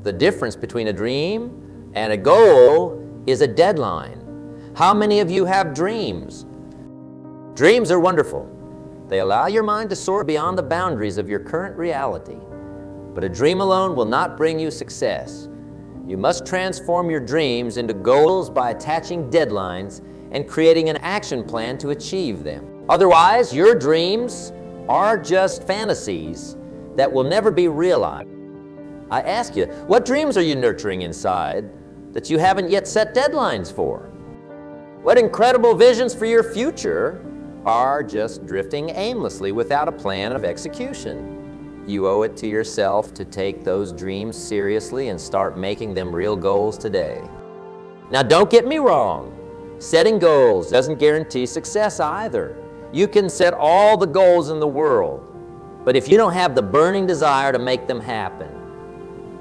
The difference between a dream and a goal is a deadline. How many of you have dreams? Dreams are wonderful. They allow your mind to soar beyond the boundaries of your current reality. But a dream alone will not bring you success. You must transform your dreams into goals by attaching deadlines and creating an action plan to achieve them. Otherwise, your dreams are just fantasies that will never be realized. I ask you, what dreams are you nurturing inside that you haven't yet set deadlines for? What incredible visions for your future are just drifting aimlessly without a plan of execution? You owe it to yourself to take those dreams seriously and start making them real goals today. Now, don't get me wrong. Setting goals doesn't guarantee success either. You can set all the goals in the world, but if you don't have the burning desire to make them happen,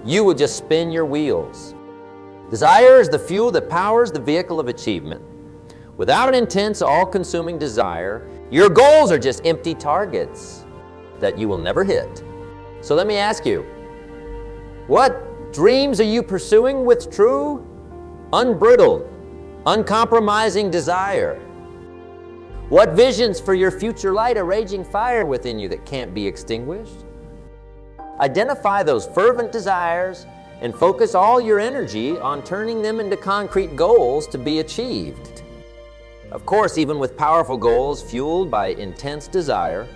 you will just spin your wheels. Desire is the fuel that powers the vehicle of achievement. Without an intense, all-consuming desire, your goals are just empty targets that you will never hit. So let me ask you, what dreams are you pursuing with true, unbridled, uncompromising desire? What visions for your future light a raging fire within you that can't be extinguished? Identify those fervent desires and focus all your energy on turning them into concrete goals to be achieved. Of course, even with powerful goals fueled by intense desire,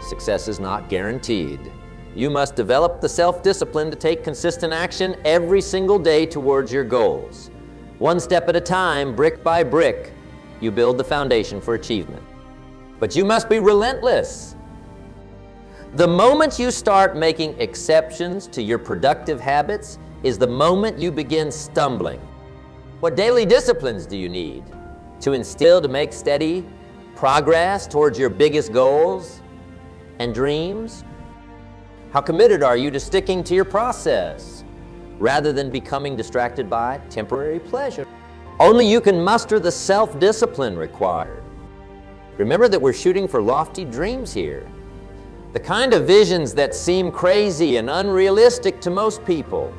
success is not guaranteed. You must develop the self-discipline to take consistent action every single day towards your goals. One step at a time, brick by brick, you build the foundation for achievement. But you must be relentless. The moment you start making exceptions to your productive habits is the moment you begin stumbling. What daily disciplines do you need to instill to make steady progress towards your biggest goals and dreams? How committed are you to sticking to your process rather than becoming distracted by temporary pleasure? Only you can muster the self-discipline required. Remember that we're shooting for lofty dreams here. The kind of visions that seem crazy and unrealistic to most people.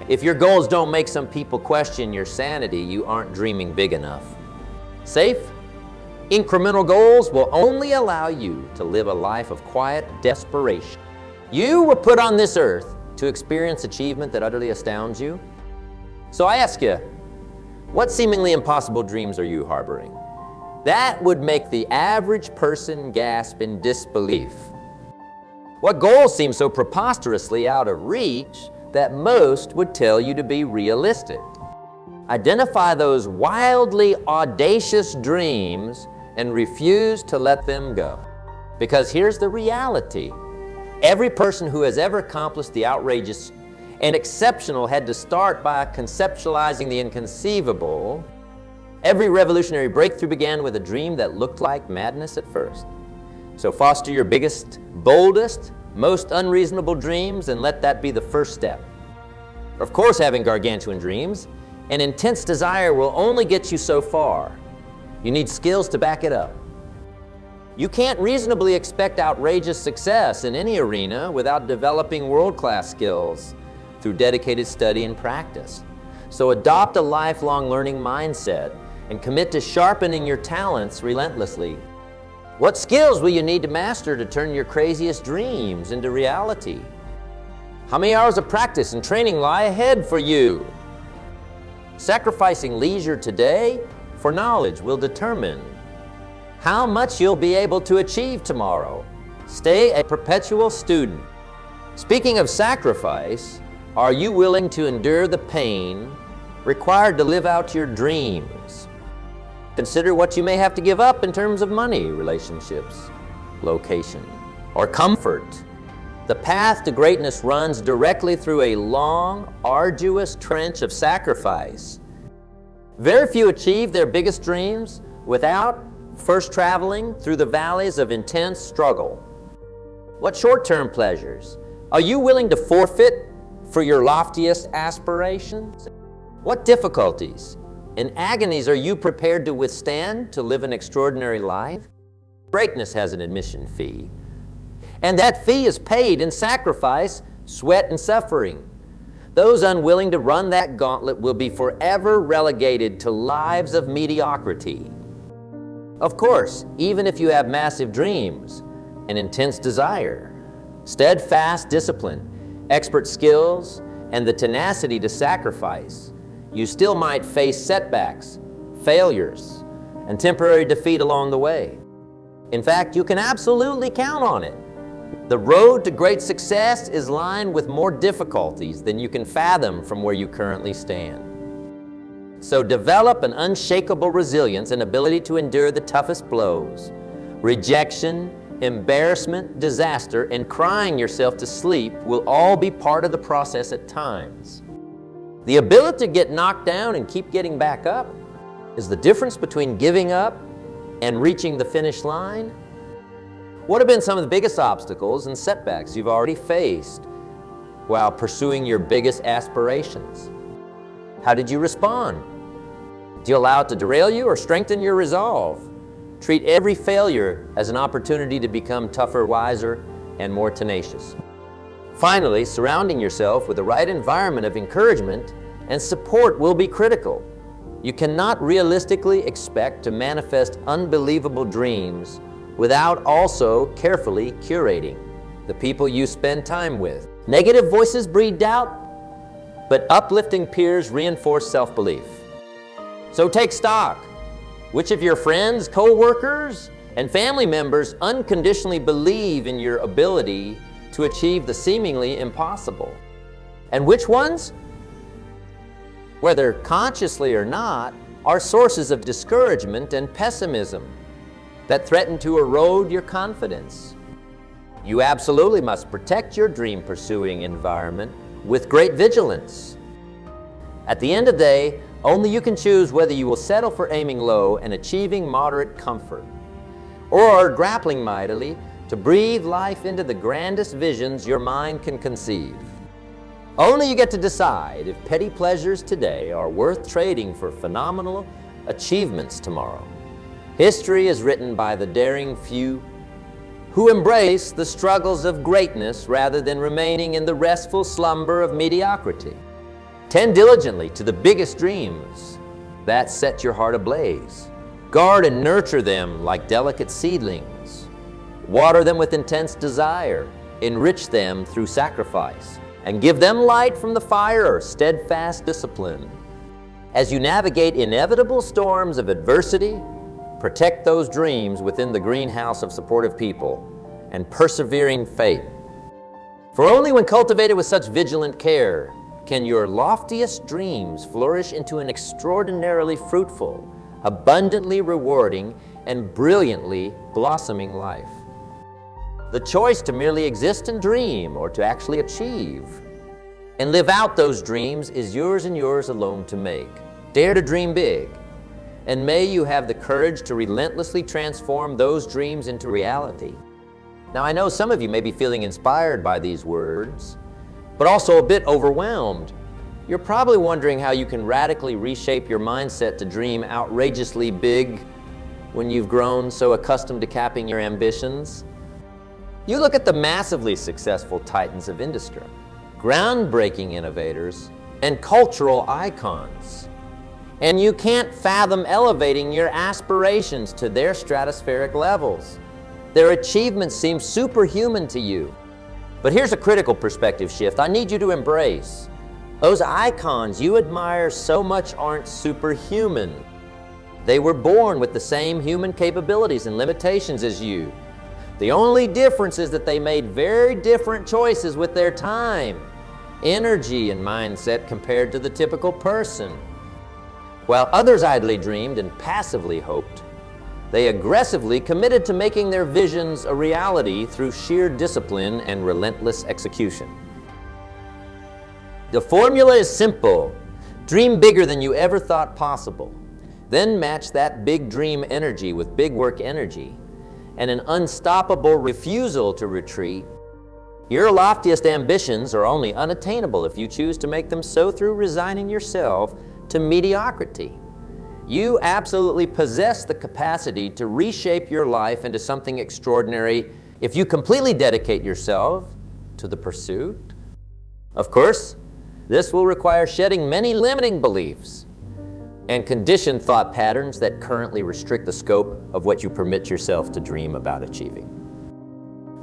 If your goals don't make some people question your sanity, you aren't dreaming big enough. Safe, incremental goals will only allow you to live a life of quiet desperation. You were put on this earth to experience achievement that utterly astounds you. So I ask you, what seemingly impossible dreams are you harboring? That would make the average person gasp in disbelief. What goals seem so preposterously out of reach that most would tell you to be realistic? Identify those wildly audacious dreams and refuse to let them go. Because here's the reality. Every person who has ever accomplished the outrageous and exceptional had to start by conceptualizing the inconceivable. Every revolutionary breakthrough began with a dream that looked like madness at first. So foster your biggest, boldest, most unreasonable dreams and let that be the first step. Of course, having gargantuan dreams and intense desire will only get you so far. You need skills to back it up. You can't reasonably expect outrageous success in any arena without developing world-class skills through dedicated study and practice. So adopt a lifelong learning mindset and commit to sharpening your talents relentlessly. What skills will you need to master to turn your craziest dreams into reality? How many hours of practice and training lie ahead for you? Sacrificing leisure today for knowledge will determine how much you'll be able to achieve tomorrow. Stay a perpetual student. Speaking of sacrifice, are you willing to endure the pain required to live out your dreams? Consider what you may have to give up in terms of money, relationships, location, or comfort. The path to greatness runs directly through a long, arduous trench of sacrifice. Very few achieve their biggest dreams without first traveling through the valleys of intense struggle. What short-term pleasures are you willing to forfeit for your loftiest aspirations? What difficulties and agonies are you prepared to withstand to live an extraordinary life? Greatness has an admission fee, and that fee is paid in sacrifice, sweat, and suffering. Those unwilling to run that gauntlet will be forever relegated to lives of mediocrity. Of course, even if you have massive dreams, an intense desire, steadfast discipline, expert skills, and the tenacity to sacrifice, you still might face setbacks, failures, and temporary defeat along the way. In fact, you can absolutely count on it. The road to great success is lined with more difficulties than you can fathom from where you currently stand. So develop an unshakable resilience and ability to endure the toughest blows. Rejection, embarrassment, disaster, and crying yourself to sleep will all be part of the process at times. The ability to get knocked down and keep getting back up is the difference between giving up and reaching the finish line. What have been some of the biggest obstacles and setbacks you've already faced while pursuing your biggest aspirations? How did you respond? Do you allow it to derail you or strengthen your resolve? Treat every failure as an opportunity to become tougher, wiser, and more tenacious. Finally, surrounding yourself with the right environment of encouragement and support will be critical. You cannot realistically expect to manifest unbelievable dreams without also carefully curating the people you spend time with. Negative voices breed doubt, but uplifting peers reinforce self-belief. So take stock. Which of your friends, co-workers, and family members unconditionally believe in your ability to achieve the seemingly impossible? And which ones, whether consciously or not, are sources of discouragement and pessimism that threaten to erode your confidence? You absolutely must protect your dream-pursuing environment with great vigilance. At the end of the day, only you can choose whether you will settle for aiming low and achieving moderate comfort, or grappling mightily to breathe life into the grandest visions your mind can conceive. Only you get to decide if petty pleasures today are worth trading for phenomenal achievements tomorrow. History is written by the daring few who embrace the struggles of greatness rather than remaining in the restful slumber of mediocrity. Tend diligently to the biggest dreams that set your heart ablaze. Guard and nurture them like delicate seedlings. Water them with intense desire. Enrich them through sacrifice. And give them light from the fire of steadfast discipline. As you navigate inevitable storms of adversity, protect those dreams within the greenhouse of supportive people and persevering faith. For only when cultivated with such vigilant care can your loftiest dreams flourish into an extraordinarily fruitful, abundantly rewarding, and brilliantly blossoming life. The choice to merely exist and dream or to actually achieve and live out those dreams is yours and yours alone to make. Dare to dream big, and may you have the courage to relentlessly transform those dreams into reality. Now, I know some of you may be feeling inspired by these words, but also a bit overwhelmed. You're probably wondering how you can radically reshape your mindset to dream outrageously big when you've grown so accustomed to capping your ambitions. You look at the massively successful titans of industry, groundbreaking innovators, and cultural icons, and you can't fathom elevating your aspirations to their stratospheric levels. Their achievements seem superhuman to you. But here's a critical perspective shift I need you to embrace. Those icons you admire so much aren't superhuman. They were born with the same human capabilities and limitations as you. The only difference is that they made very different choices with their time, energy, and mindset compared to the typical person. While others idly dreamed and passively hoped, they aggressively committed to making their visions a reality through sheer discipline and relentless execution. The formula is simple. Dream bigger than you ever thought possible. Then match that big dream energy with big work energy and an unstoppable refusal to retreat. Your loftiest ambitions are only unattainable if you choose to make them so through resigning yourself to mediocrity. You absolutely possess the capacity to reshape your life into something extraordinary if you completely dedicate yourself to the pursuit. Of course, This will require shedding many limiting beliefs and conditioned thought patterns that currently restrict the scope of what you permit yourself to dream about achieving.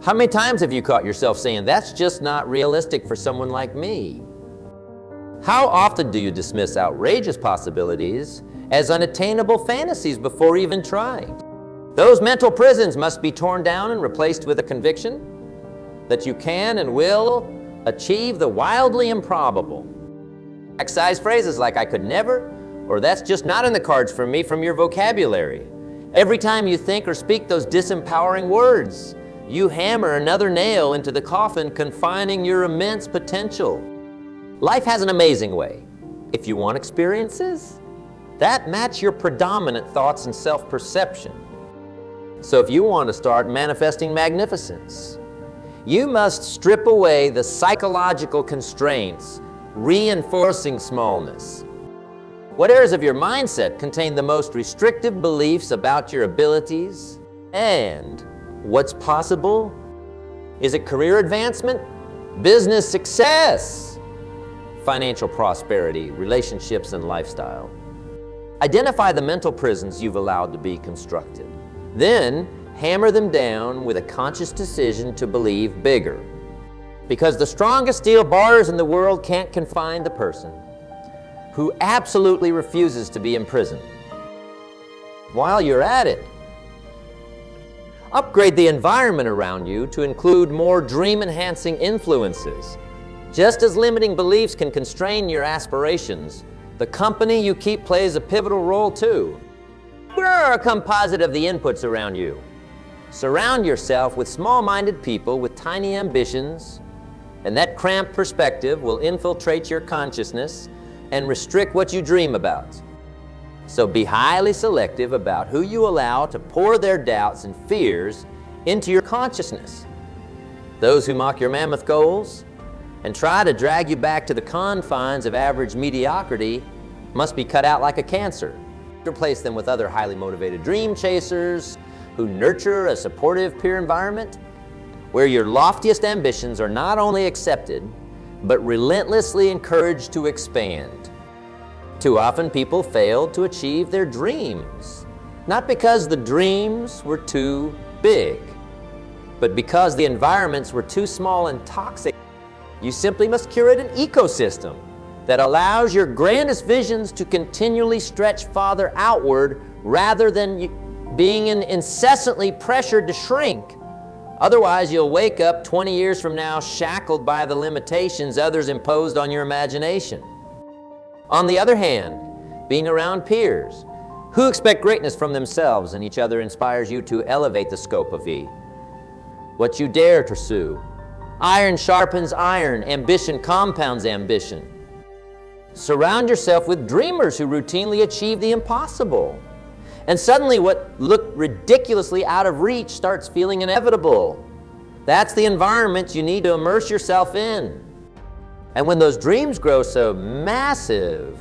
How many times have you caught yourself saying, "That's just not realistic for someone like me"? How often do you dismiss outrageous possibilities as unattainable fantasies before even trying? Those mental prisons must be torn down and replaced with a conviction that you can and will achieve the wildly improbable. Excise phrases like "I could never," or "that's just not in the cards for me" from your vocabulary. Every time you think or speak those disempowering words, you hammer another nail into the coffin, confining your immense potential. Life has an amazing way, if you want experiences, that match your predominant thoughts and self-perception. So if you want to start manifesting magnificence, you must strip away the psychological constraints reinforcing smallness. What areas of your mindset contain the most restrictive beliefs about your abilities and what's possible? Is it career advancement, business success, financial prosperity, relationships, and lifestyle? Identify the mental prisons you've allowed to be constructed. Then hammer them down with a conscious decision to believe bigger. Because the strongest steel bars in the world can't confine the person who absolutely refuses to be imprisoned. While you're at it, upgrade the environment around you to include more dream-enhancing influences. Just as limiting beliefs can constrain your aspirations, the company you keep plays a pivotal role too. Grow a composite of the inputs around you. Surround yourself with small-minded people with tiny ambitions, and that cramped perspective will infiltrate your consciousness and restrict what you dream about. So be highly selective about who you allow to pour their doubts and fears into your consciousness. Those who mock your mammoth goals and try to drag you back to the confines of average mediocrity must be cut out like a cancer. Replace them with other highly motivated dream chasers who nurture a supportive peer environment where your loftiest ambitions are not only accepted, but relentlessly encouraged to expand. Too often people fail to achieve their dreams, not because the dreams were too big, but because the environments were too small and toxic. You simply must curate an ecosystem that allows your grandest visions to continually stretch farther outward rather than being incessantly pressured to shrink. Otherwise, you'll wake up 20 years from now shackled by the limitations others imposed on your imagination. On the other hand, being around peers who expect greatness from themselves and each other inspires you to elevate the scope of what you dare to pursue. Iron sharpens iron, ambition compounds ambition. Surround yourself with dreamers who routinely achieve the impossible. And suddenly what looked ridiculously out of reach starts feeling inevitable. That's the environment you need to immerse yourself in. And when those dreams grow so massive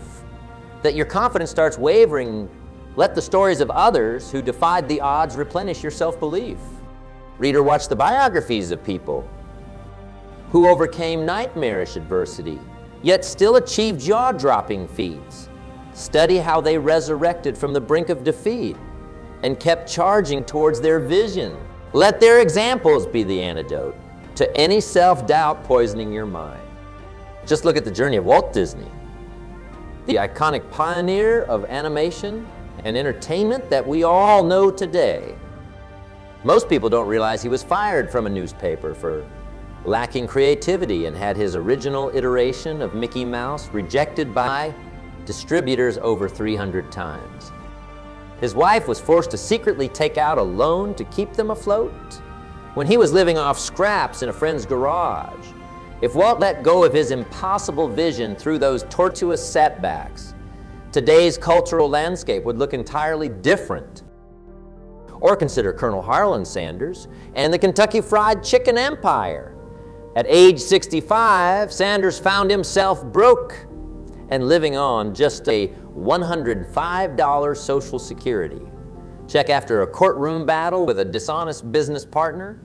that your confidence starts wavering, let the stories of others who defied the odds replenish your self-belief. Read or watch the biographies of people who overcame nightmarish adversity, yet still achieved jaw-dropping feats. Study how they resurrected from the brink of defeat and kept charging towards their vision. Let their examples be the antidote to any self-doubt poisoning your mind. Just look at the journey of Walt Disney, the iconic pioneer of animation and entertainment that we all know today. Most people don't realize he was fired from a newspaper for lacking creativity and had his original iteration of Mickey Mouse rejected by distributors over 300 times. His wife was forced to secretly take out a loan to keep them afloat when he was living off scraps in a friend's garage. If Walt let go of his impossible vision through those tortuous setbacks, today's cultural landscape would look entirely different. Or consider Colonel Harlan Sanders and the Kentucky Fried Chicken empire. At age 65, Sanders found himself broke and living on just a $105 Social Security check after a courtroom battle with a dishonest business partner.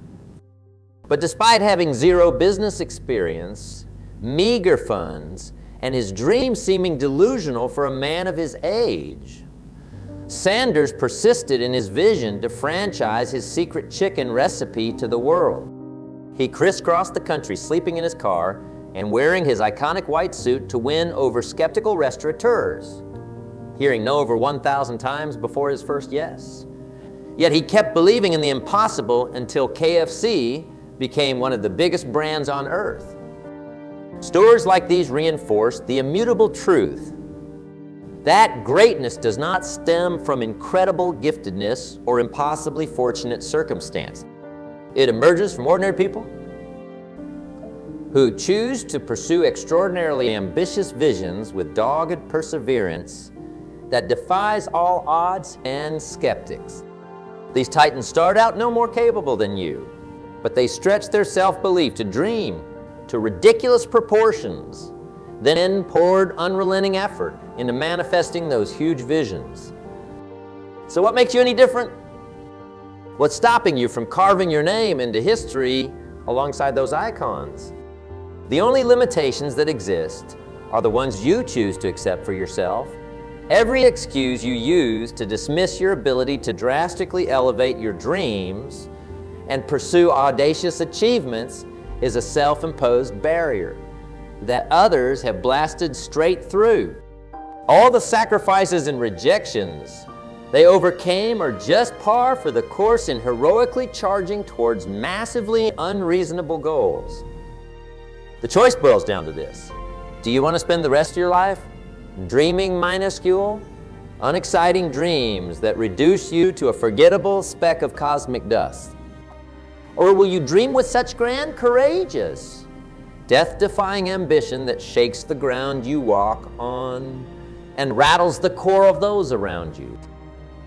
But despite having zero business experience, meager funds, and his dreams seeming delusional for a man of his age. Sanders persisted in his vision to franchise his secret chicken recipe to the world. He crisscrossed the country sleeping in his car and wearing his iconic white suit to win over skeptical restaurateurs, hearing no over 1,000 times before his first yes. Yet he kept believing in the impossible until KFC became one of the biggest brands on earth. Stories like these reinforce the immutable truth that greatness does not stem from incredible giftedness or impossibly fortunate circumstance. It emerges from ordinary people who choose to pursue extraordinarily ambitious visions with dogged perseverance that defies all odds and skeptics. These titans start out no more capable than you, but they stretch their self-belief to dream to ridiculous proportions, then poured unrelenting effort into manifesting those huge visions. So what makes you any different? What's stopping you from carving your name into history alongside those icons? The only limitations that exist are the ones you choose to accept for yourself. Every excuse you use to dismiss your ability to drastically elevate your dreams and pursue audacious achievements is a self-imposed barrier that others have blasted straight through. All the sacrifices and rejections they overcame are just par for the course in heroically charging towards massively unreasonable goals. The choice boils down to this. Do you want to spend the rest of your life dreaming minuscule, unexciting dreams that reduce you to a forgettable speck of cosmic dust? Or will you dream with such grand, courageous, death-defying ambition that shakes the ground you walk on and rattles the core of those around you?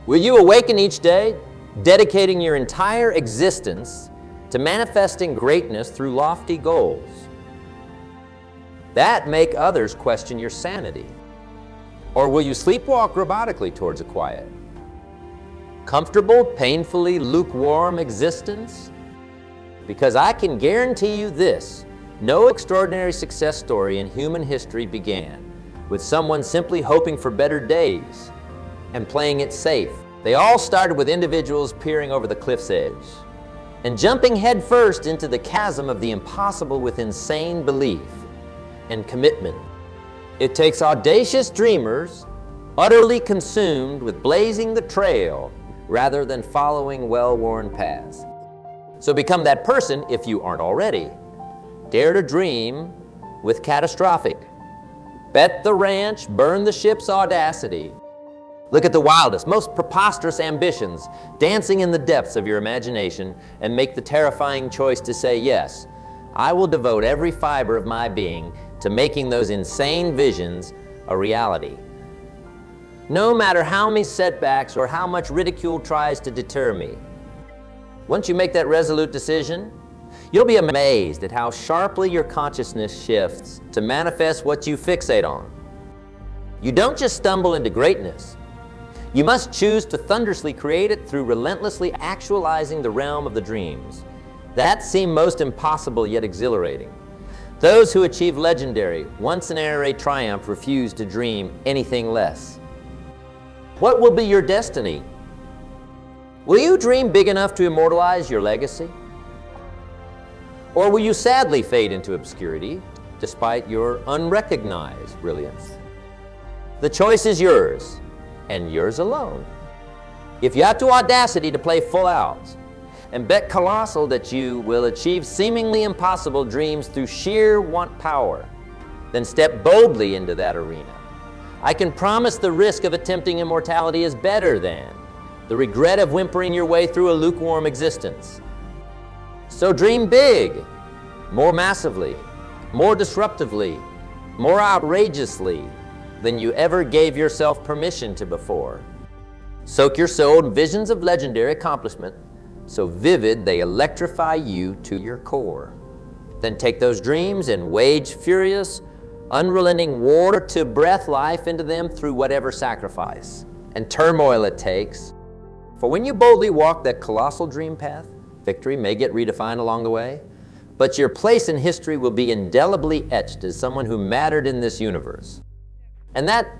Will you awaken each day, dedicating your entire existence to manifesting greatness through lofty goals that make others question your sanity? Or will you sleepwalk robotically towards a quiet, comfortable, painfully lukewarm existence? Because I can guarantee you this: no extraordinary success story in human history began with someone simply hoping for better days and playing it safe. They all started with individuals peering over the cliff's edge and jumping headfirst into the chasm of the impossible with insane belief and commitment. It takes audacious dreamers utterly consumed with blazing the trail rather than following well-worn paths. So become that person if you aren't already. Dare to dream with catastrophic. Bet the ranch, burn the ship's audacity. Look at the wildest, most preposterous ambitions dancing in the depths of your imagination and make the terrifying choice to say, yes, I will devote every fiber of my being to making those insane visions a reality. No matter how many setbacks or how much ridicule tries to deter me. Once you make that resolute decision, you'll be amazed at how sharply your consciousness shifts to manifest what you fixate on. You don't just stumble into greatness. You must choose to thunderously create it through relentlessly actualizing the realm of the dreams that seem most impossible yet exhilarating. Those who achieve legendary, once-in-a-era triumph refuse to dream anything less. What will be your destiny? Will you dream big enough to immortalize your legacy? Or will you sadly fade into obscurity despite your unrecognized brilliance? The choice is yours, and yours alone. If you have the audacity to play full out and bet colossal that you will achieve seemingly impossible dreams through sheer want power, then step boldly into that arena. I can promise the risk of attempting immortality is better than the regret of whimpering your way through a lukewarm existence. So dream big, more massively, more disruptively, more outrageously than you ever gave yourself permission to before. Soak your soul in visions of legendary accomplishment so vivid they electrify you to your core. Then take those dreams and wage furious, unrelenting war to breath life into them through whatever sacrifice and turmoil it takes. For when you boldly walk that colossal dream path, victory may get redefined along the way, but your place in history will be indelibly etched as someone who mattered in this universe. And that,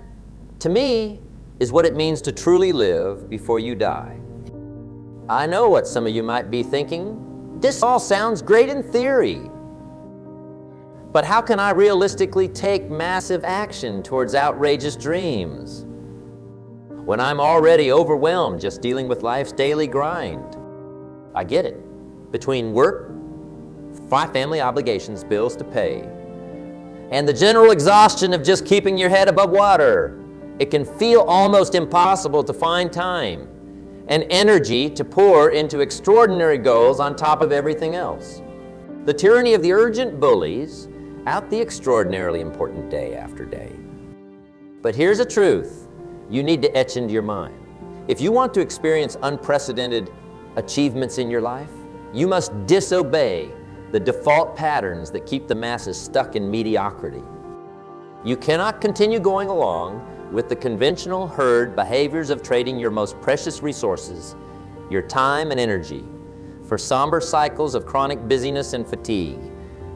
to me, is what it means to truly live before you die. I know what some of you might be thinking. This all sounds great in theory. But how can I realistically take massive action towards outrageous dreams when I'm already overwhelmed just dealing with life's daily grind? I get it. Between work, family obligations, bills to pay, and the general exhaustion of just keeping your head above water, it can feel almost impossible to find time and energy to pour into extraordinary goals on top of everything else. The tyranny of the urgent bullies out the extraordinarily important day after day. But here's a truth you need to etch into your mind. If you want to experience unprecedented achievements in your life, you must disobey the default patterns that keep the masses stuck in mediocrity. You cannot continue going along with the conventional herd behaviors of trading your most precious resources, your time and energy, for somber cycles of chronic busyness and fatigue.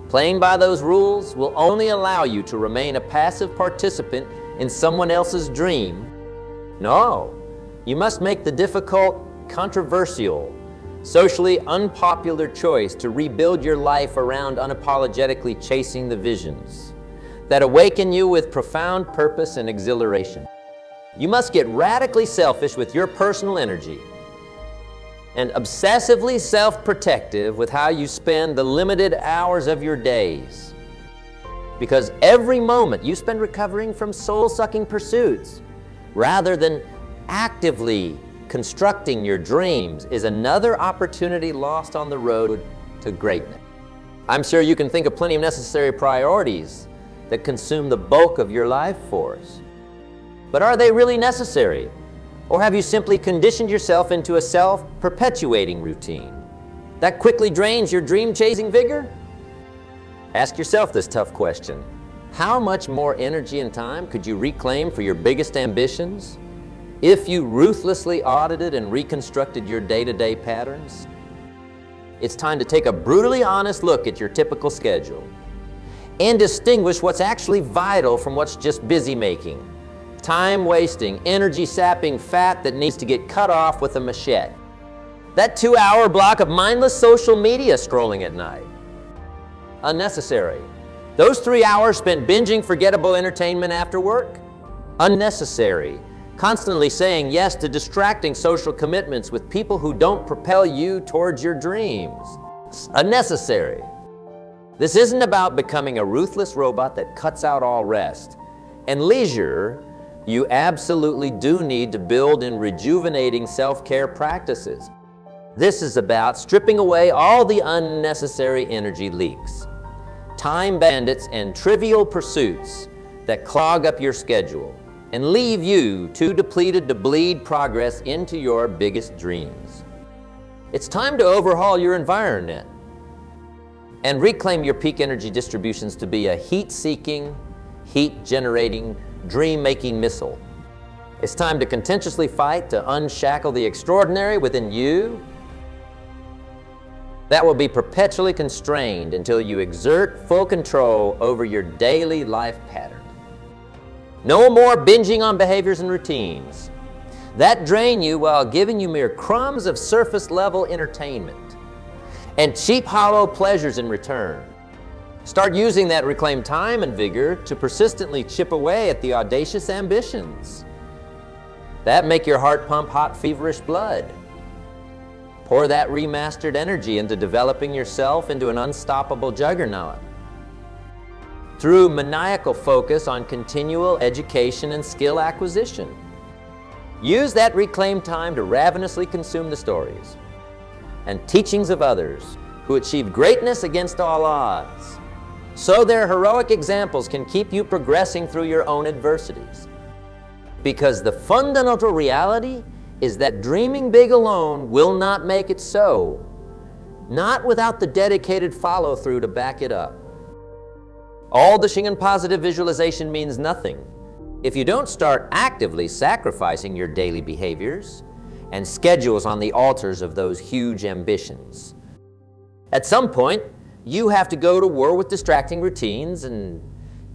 Playing by those rules will only allow you to remain a passive participant in someone else's dream. No, you must make the difficult, controversial, socially unpopular choice to rebuild your life around unapologetically chasing the visions that awaken you with profound purpose and exhilaration. You must get radically selfish with your personal energy and obsessively self-protective with how you spend the limited hours of your days. Because every moment you spend recovering from soul-sucking pursuits rather than actively constructing your dreams is another opportunity lost on the road to greatness. I'm sure you can think of plenty of necessary priorities that consume the bulk of your life force. But are they really necessary? Or have you simply conditioned yourself into a self-perpetuating routine that quickly drains your dream-chasing vigor? Ask yourself this tough question. How much more energy and time could you reclaim for your biggest ambitions if you ruthlessly audited and reconstructed your day-to-day patterns? It's time to take a brutally honest look at your typical schedule and distinguish what's actually vital from what's just busy-making, time-wasting, energy-sapping fat that needs to get cut off with a machete. That 2-hour block of mindless social media scrolling at night. Unnecessary. Those 3 hours spent binging forgettable entertainment after work. Unnecessary. Constantly saying yes to distracting social commitments with people who don't propel you towards your dreams. Unnecessary. This isn't about becoming a ruthless robot that cuts out all rest and leisure. You absolutely do need to build in rejuvenating self-care practices. This is about stripping away all the unnecessary energy leaks, time bandits, and trivial pursuits that clog up your schedule and leave you too depleted to bleed progress into your biggest dreams. It's time to overhaul your environment and reclaim your peak energy distributions to be a heat-seeking, heat-generating, dream-making missile. It's time to contentiously fight to unshackle the extraordinary within you that will be perpetually constrained until you exert full control over your daily life pattern. No more binging on behaviors and routines that drain you while giving you mere crumbs of surface-level entertainment and cheap, hollow pleasures in return. Start using that reclaimed time and vigor to persistently chip away at the audacious ambitions that make your heart pump hot, feverish blood. Pour that remastered energy into developing yourself into an unstoppable juggernaut through maniacal focus on continual education and skill acquisition. Use that reclaimed time to ravenously consume the stories and teachings of others who achieve greatness against all odds, so their heroic examples can keep you progressing through your own adversities. Because the fundamental reality is that dreaming big alone will not make it so, not without the dedicated follow-through to back it up. All dishing and positive visualization means nothing if you don't start actively sacrificing your daily behaviors and schedules on the altars of those huge ambitions. At some point, you have to go to war with distracting routines and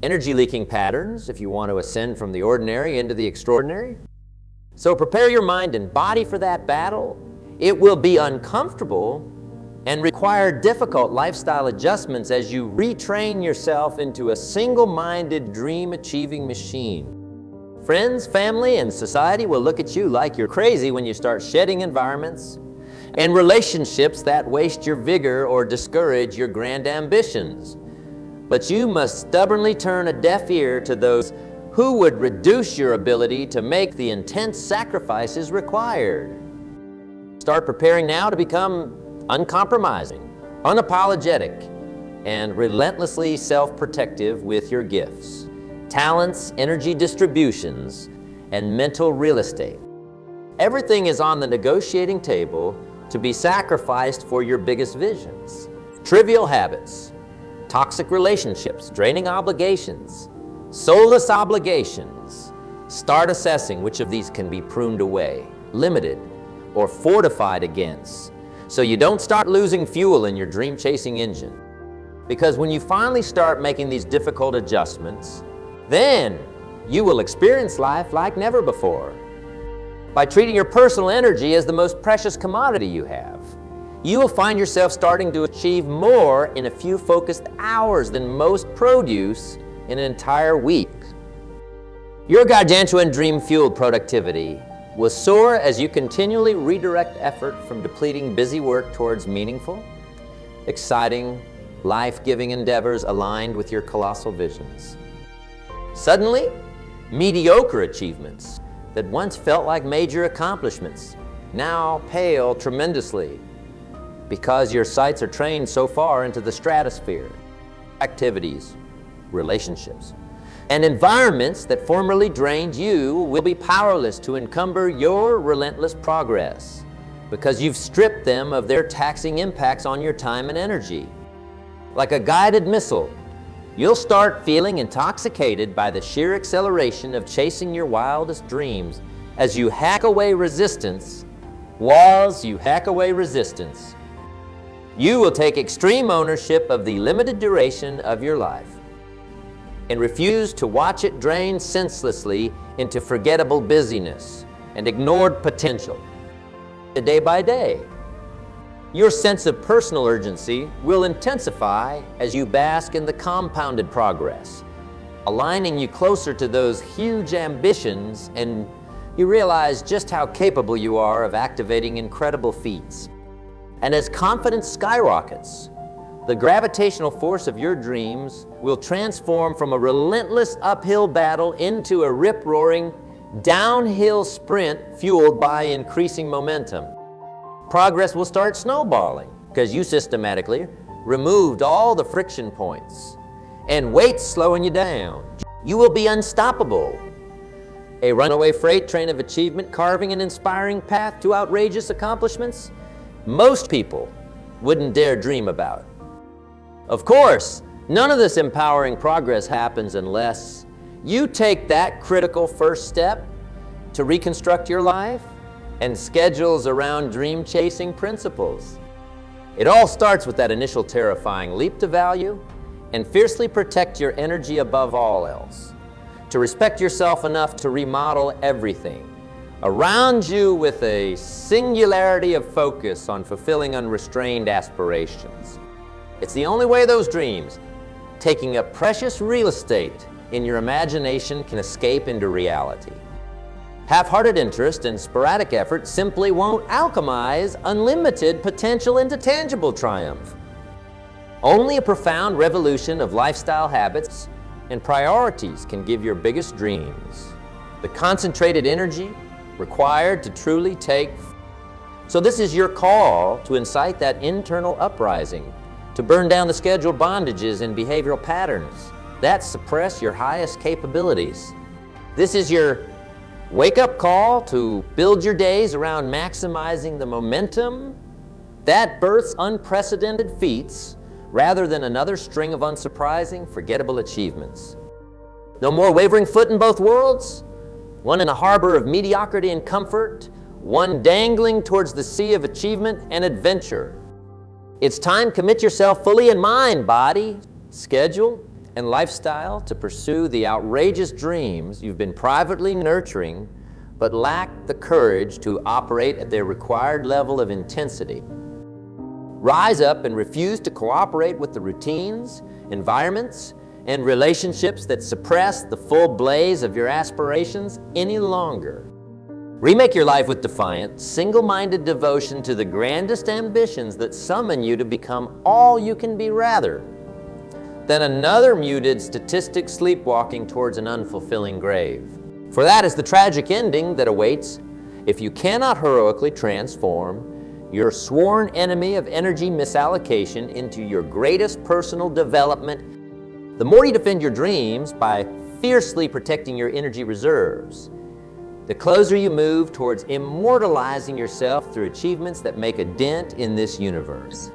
energy-leaking patterns if you want to ascend from the ordinary into the extraordinary. So prepare your mind and body for that battle. It will be uncomfortable and require difficult lifestyle adjustments as you retrain yourself into a single-minded dream-achieving machine. Friends, family, and society will look at you like you're crazy when you start shedding environments and relationships that waste your vigor or discourage your grand ambitions. But you must stubbornly turn a deaf ear to those who would reduce your ability to make the intense sacrifices required. Start preparing now to become uncompromising, unapologetic, and relentlessly self-protective with your gifts, talents, energy distributions, and mental real estate. Everything is on the negotiating table to be sacrificed for your biggest visions. Trivial habits, toxic relationships, draining obligations, soulless obligations. Start assessing which of these can be pruned away, limited, or fortified against, so you don't start losing fuel in your dream-chasing engine. Because when you finally start making these difficult adjustments, then you will experience life like never before. By treating your personal energy as the most precious commodity you have, you will find yourself starting to achieve more in a few focused hours than most produce in an entire week. Your gargantuan dream-fueled productivity will soar as you continually redirect effort from depleting busy work towards meaningful, exciting, life-giving endeavors aligned with your colossal visions. Suddenly, mediocre achievements that once felt like major accomplishments now pale tremendously because your sights are trained so far into the stratosphere. Activities, relationships, and environments that formerly drained you will be powerless to encumber your relentless progress because you've stripped them of their taxing impacts on your time and energy. Like a guided missile, you'll start feeling intoxicated by the sheer acceleration of chasing your wildest dreams as you hack away resistance. Whilst you hack away resistance, you will take extreme ownership of the limited duration of your life and refuse to watch it drain senselessly into forgettable busyness and ignored potential. Day by day, your sense of personal urgency will intensify as you bask in the compounded progress, aligning you closer to those huge ambitions, and you realize just how capable you are of activating incredible feats. And as confidence skyrockets, the gravitational force of your dreams will transform from a relentless uphill battle into a rip-roaring downhill sprint fueled by increasing momentum. Progress will start snowballing because you systematically removed all the friction points and weights slowing you down. You will be unstoppable, a runaway freight train of achievement carving an inspiring path to outrageous accomplishments most people wouldn't dare dream about. Of course, none of this empowering progress happens unless you take that critical first step to reconstruct your life and schedules around dream-chasing principles. It all starts with that initial terrifying leap to value and fiercely protect your energy above all else, to respect yourself enough to remodel everything around you with a singularity of focus on fulfilling unrestrained aspirations. It's the only way those dreams, taking up precious real estate in your imagination, can escape into reality. Half-hearted interest and sporadic effort simply won't alchemize unlimited potential into tangible triumph. Only a profound revolution of lifestyle habits and priorities can give your biggest dreams the concentrated energy required to truly take. So this is your call to incite that internal uprising, to burn down the scheduled bondages and behavioral patterns that suppress your highest capabilities. This is your wake-up call to build your days around maximizing the momentum that births unprecedented feats rather than another string of unsurprising, forgettable achievements. No more wavering foot in both worlds, one in a harbor of mediocrity and comfort, one dangling towards the sea of achievement and adventure. It's time to commit yourself fully in mind, body, schedule, and lifestyle to pursue the outrageous dreams you've been privately nurturing but lack the courage to operate at their required level of intensity. Rise up and refuse to cooperate with the routines, environments, and relationships that suppress the full blaze of your aspirations any longer. Remake your life with defiant, single-minded devotion to the grandest ambitions that summon you to become all you can be rather than another muted statistic sleepwalking towards an unfulfilling grave. For that is the tragic ending that awaits if you cannot heroically transform your sworn enemy of energy misallocation into your greatest personal development. The more you defend your dreams by fiercely protecting your energy reserves, the closer you move towards immortalizing yourself through achievements that make a dent in this universe.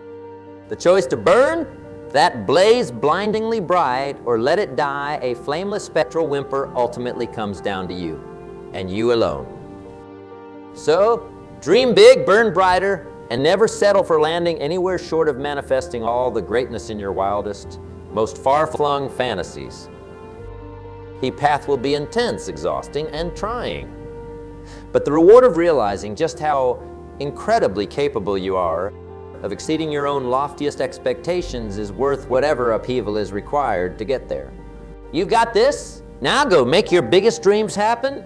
The choice to burn that blaze blindingly bright or let it die a flameless spectral whimper ultimately comes down to you, and you alone. So, dream big, burn brighter, and never settle for landing anywhere short of manifesting all the greatness in your wildest, most far-flung fantasies. The path will be intense, exhausting, and trying. But the reward of realizing just how incredibly capable you are of exceeding your own loftiest expectations is worth whatever upheaval is required to get there. You've got this. Now go make your biggest dreams happen